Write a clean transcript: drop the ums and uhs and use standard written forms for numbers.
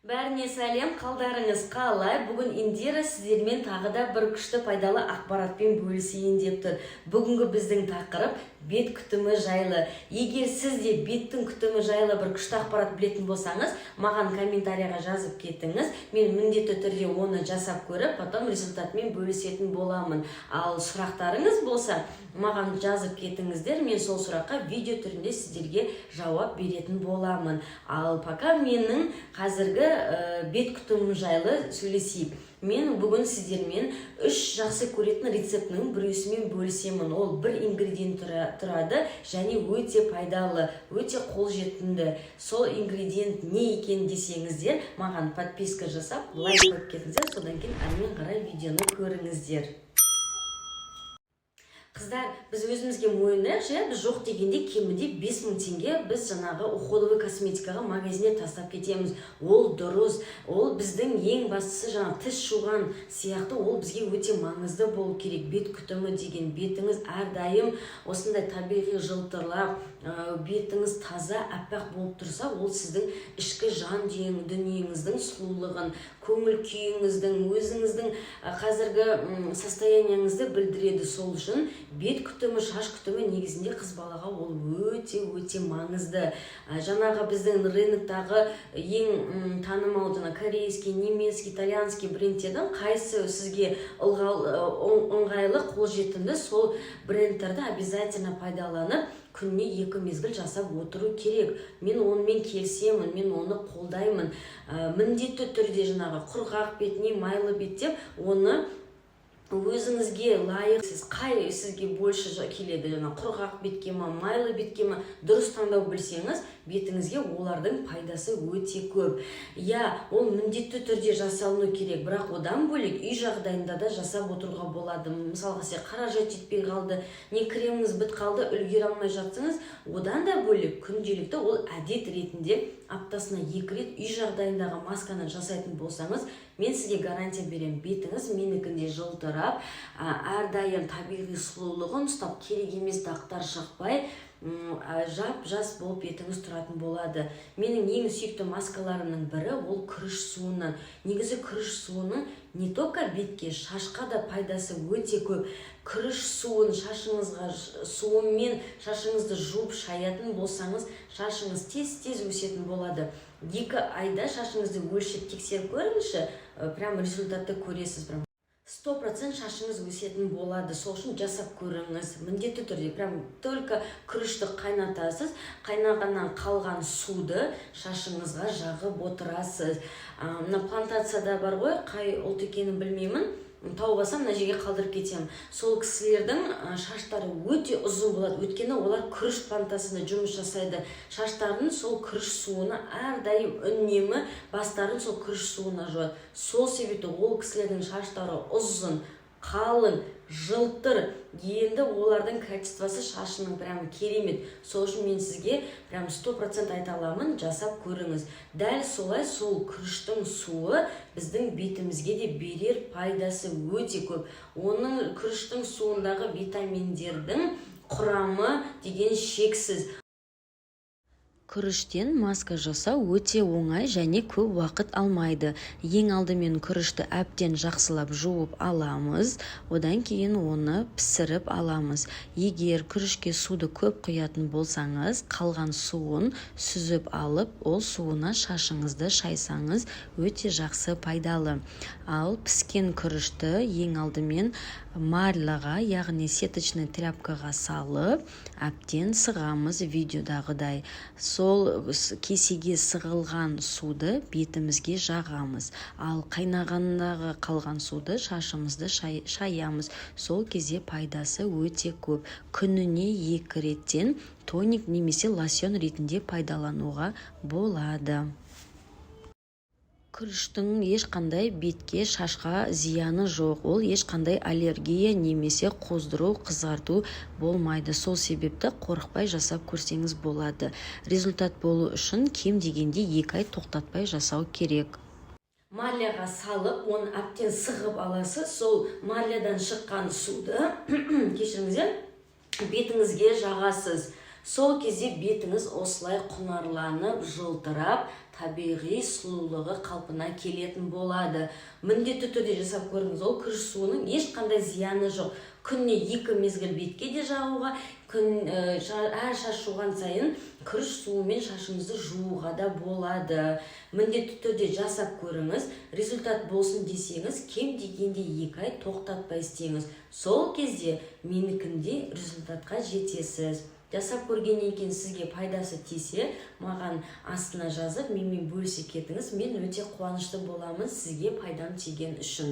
Бәріне сәлем, қалдарыңыз қалай? Бүгін Индира сіздермен тағы да бір күшті пайдалы ақпаратпен бөлісейін деп тұр. Бүгінгі біздің тақырып бет күтімі жайлы. Егер сіз де беттің күтімі жайлы бір күшті ақпарат білетін болсаңыз, маған комментарияға жазып кетіңіз. Мен міндетті түрде оны жасап көріп, потом результатымен бөлісетін боламын. Ал сұрақтарыңыз болса, маған жазып кетіңіздер. Мен сол сұраққа видео түрінде сіздерге жауап беретін боламын. Ал пока менің қазіргі бет күтімі жайлы сөйлесейік. Мен бүгін сіздермен 3 жақсы көретін рецептінің біреусімен бөлісемін. Ол бір ингредиент тұрады және өте пайдалы, өте қолжетімді. Сол ингредиент не екен десеңіздер, маған подписка жасап, лайк қойып кетіңіздер, содан кейін әрмен қарай видеоны көріңіздер. Қыздар, біз өзімізге мойындайық, біз жоқ дегенде кемінде 5000 теңге біз жаңағы уходовый косметикаға магазинде тастап кетеміз. Ол дұрыс, ол біздің ең бастысы жаңағы тіс жуған сияқты, ол бізге өте маңызды болу керек. Бет күтімі деген, бетіңіз әрдайым осындай табиғи жылтырлап, бетіңіз таза, аппақ болып тұрса, ол сіздің ішкі жан дүниеңіздің сұлулығын, көңіл күйіңіздің, өзіңіздің қазіргі состояниеңізді білдіреді. Сол үшін бет күтімі, шаш күтімі негізінде қыз балаға ол өте маңызды. Жаңағы біздің рыноктағы ең танымал корейский, немецкий, итальянский брендтердің қайсы сізге ыңғайлы, қолжетімді, сол брендтерді обязательно пайдаланып, күніне 2 мезгіл жасап отыру керек. Мен онымен келісемін, мен оны қолдаймын. Міндетті түрде жаңағы құрғақ бет, не майлы бет деп, оны өзіңізге лайық, сіз қай сізге больше келеді, құрғақ бетке ма, майлы бетке ма, дұрыс таңдау білсеңіз, бетіңізге олардың пайдасы өте көп. Ол міндетті түрде жасалыну керек, бірақ одан бөлек үй жағдайында да жасап отыруға болады. Мысалға, қаражат жетпей қалды, не креміңіз біт қалды, үлгере алмай жатсыңыз, одан да бөлек күнделікті ол әдет ретінде аптасына 2 рет үй жағдайындағы масканы жасайтын болсаңыз, мен сізге гарантия берем, бетіңіз менікінде жылтырап, әрдайым табиғи сұлулығын ұстап, керек емес дақтар шықпай, жап-жас болып бетіңіз тұратын болады. Менің ең сүйікті маскаларымның бірі ол күріш суынан. Негізі күріш суының не только бетке, шашқа да пайдасы өте көп. Күріш суын шашыңызға суымен шашыңызды жуып шаятын болсаңыз, шашыңыз тез өсетін болады. 2 айда шашыңызды өлшеп тексеріп көріңізші, прям результатты көресіз. 100% шашыңыз өсетін болады. Сол үшін жасап көріңіз. Міндетті түрде, только күрішті қайнатасыз, қайнағаннан қалған суды шашыңызға жағып отырасыз. Плантацияда бар ғой, қай ұлт екенін білмеймін, тауып алсам, мына жерге қалдырып кетемін. Сол кісілердің шаштары өте ұзын болады, өйткені олар күріш плантасында жұмыс жасайды. Шаштарын сол күріш суына әрдайым үнемі бастарын сол күріш суына жуады. Сол себепті ол кісілердің шаштары ұзын, қалың, жылтыр. Енді олардың качествосы шашының керемет. Сол үшін мен сізге 100% айта аламын, жасап көріңіз. Дәл солай сол күріштің суы біздің бетімізге де берер пайдасы өте көп. Оның күріштің суындағы витаминдердің құрамы деген шексіз. Күріштен маска жасау өте оңай және көп уақыт алмайды. Ең алдымен күрішті әбден жақсылап жуып аламыз, одан кейін оны пісіріп аламыз. Егер күрішке суды көп құятын болсаңыз, қалған суын сүзіп алып, ол суына шашыңызды шайсаңыз өте жақсы пайдалы. Ал піскен күрішті ең алдымен марлаға, яғни сеточный тряпкаға салып, әбден сығамыз видеодағыдай. Сол кесеге сығылған суды бетімізге жағамыз. Ал қайнағандағы қалған суды шашымызды шаямыз. Сол кезде пайдасы өте көп. Күніне 2 реттен тоник немесе лосьон ретінде пайдалануға болады. Күріштің ешқандай бетке, шашқа зияны жоқ. Ол ешқандай аллергия немесе қоздыру, қызарту болмайды. Сол себепті қорықпай жасап көрсеңіз болады. Результат болу үшін кем дегенде 2 ай тоқтатпай жасау керек. Марляға салып, оны әбден сығып аласыз. Сол марлядан шыққан суды кешіріңіздер, бетіңізге жағасыз. Сол кезде бетіңіз осылай құнарланып, жылтырап, табиғи сұлулығы қалпына келетін болады. Міндетті түрде жасап көріңіз. Ол күріш суының ешқандай зияны жоқ. Күніне 2 мезгіл бетке де жағуға, әр шаш жуған сайын күріш суымен шашыңызды жууға да болады. Міндетті түрде жасап көріңіз. Результат болсын десеңіз, кем дегенде 2 ай тоқтатпай істеңіз. Сол кезде менікінде результатқа жетесіз. Жасап көргеннен кейін сізге пайдасы тисе, маған астына жазып, менімен бөлісе кетіңіз. Мен өте қуанышты боламын сізге пайдам тиген үшін.